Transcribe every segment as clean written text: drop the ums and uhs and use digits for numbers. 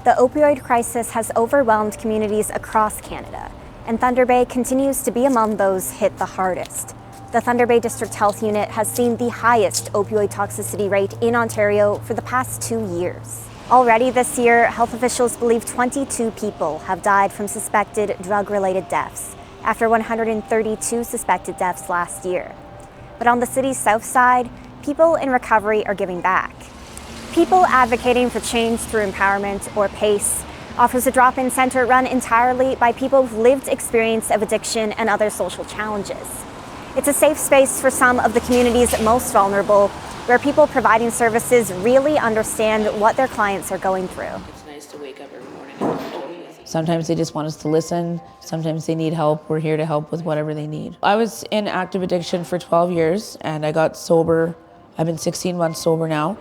The opioid crisis has overwhelmed communities across Canada, and Thunder Bay continues to be among those hit the hardest. The Thunder Bay District Health Unit has seen the highest opioid toxicity rate in Ontario for the past 2 years. Already this year, health officials believe 22 people have died from suspected drug-related deaths, after 132 suspected deaths last year. But on the city's south side, people in recovery are giving back. People Advocating for Change Through Empowerment, or PACE, offers a drop-in center run entirely by people with lived experience of addiction and other social challenges. It's a safe space for some of the community's most vulnerable, where people providing services really understand what their clients are going through. It's nice to wake up every morning and talk to you. Sometimes they just want us to listen. Sometimes they need help. We're here to help with whatever they need. I was in active addiction for 12 years and I got sober. I've been 16 months sober now,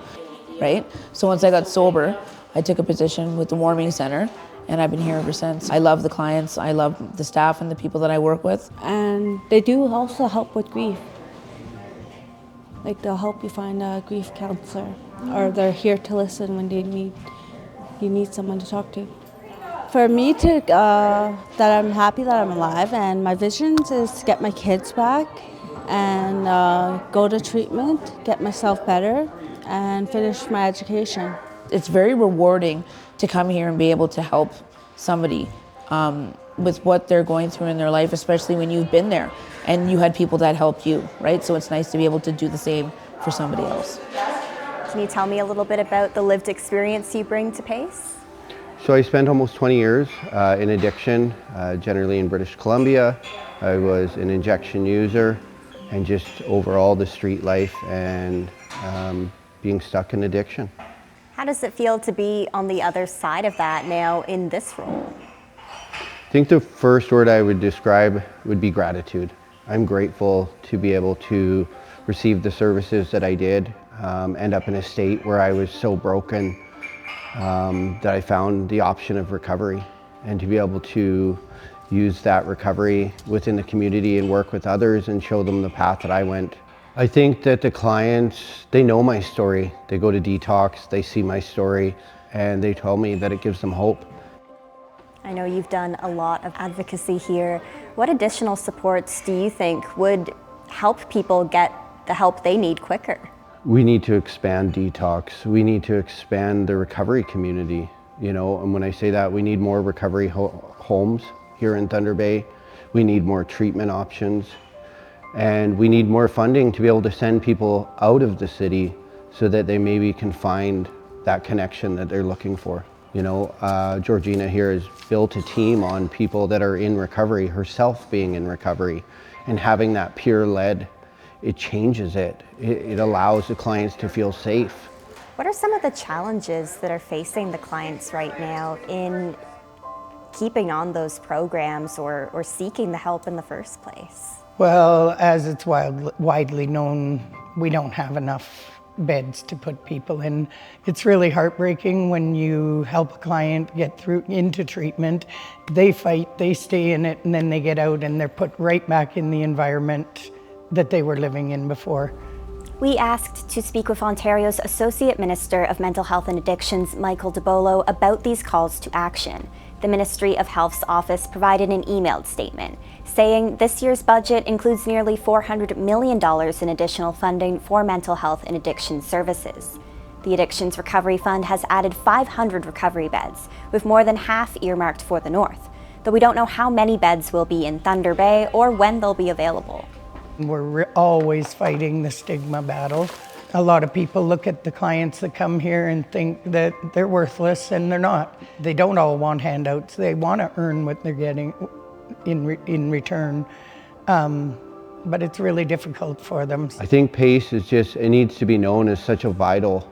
right? So once I got sober, I took a position with the warming center and I've been here ever since. I love the clients. I love the staff and the people that I work with. And they do also help with grief. Like they'll help you find a grief counselor, or they're here to listen when you need someone to talk to. For me that I'm happy that I'm alive, and my visions is to get my kids back and go to treatment, get myself better, and finish my education. It's very rewarding to come here and be able to help somebody with what they're going through in their life, especially when you've been there and you had people that helped you, right? So it's nice to be able to do the same for somebody else. Can you tell me a little bit about the lived experience you bring to PACE? So I spent almost 20 years in addiction, generally in British Columbia. I was an injection user and just overall the street life and being stuck in addiction. How does it feel to be on the other side of that now in this role? I think the first word I would describe would be gratitude. I'm grateful to be able to receive the services that I did, end up in a state where I was so broken that I found the option of recovery, and to be able to use that recovery within the community and work with others and show them the path that I went. I think that the clients, they know my story. They go to detox, they see my story, and they tell me that it gives them hope. I know you've done a lot of advocacy here. What additional supports do you think would help people get the help they need quicker? We need to expand detox. We need to expand the recovery community, and when I say that, we need more recovery homes here in Thunder Bay. We need more treatment options, and we need more funding to be able to send people out of the city so that they maybe can find that connection that they're looking for. Georgina here has built a team on people that are in recovery, herself being in recovery, and having that peer-led, it changes it. It allows the clients to feel safe. What are some of the challenges that are facing the clients right now in keeping on those programs or seeking the help in the first place? Well, as it's widely known, we don't have enough beds to put people in. It's really heartbreaking when you help a client get through into treatment. They fight, they stay in it, and then they get out and they're put right back in the environment that they were living in before. We asked to speak with Ontario's Associate Minister of Mental Health and Addictions, Michael DeBolo, about these calls to action. The Ministry of Health's office provided an emailed statement saying this year's budget includes nearly $400 million in additional funding for mental health and addiction services. The Addictions Recovery Fund has added 500 recovery beds, with more than half earmarked for the North, though we don't know how many beds will be in Thunder Bay or when they'll be available. We're always fighting the stigma battle. A lot of people look at the clients that come here and think that they're worthless, and they're not. They don't all want handouts. They want to earn what they're getting in return, but it's really difficult for them. I think PACE it needs to be known as such a vital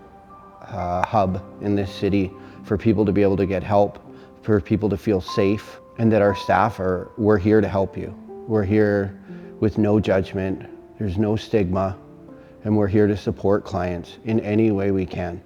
hub in this city for people to be able to get help, for people to feel safe, and that our staff we're here to help you. We're here with no judgment, there's no stigma, and we're here to support clients in any way we can.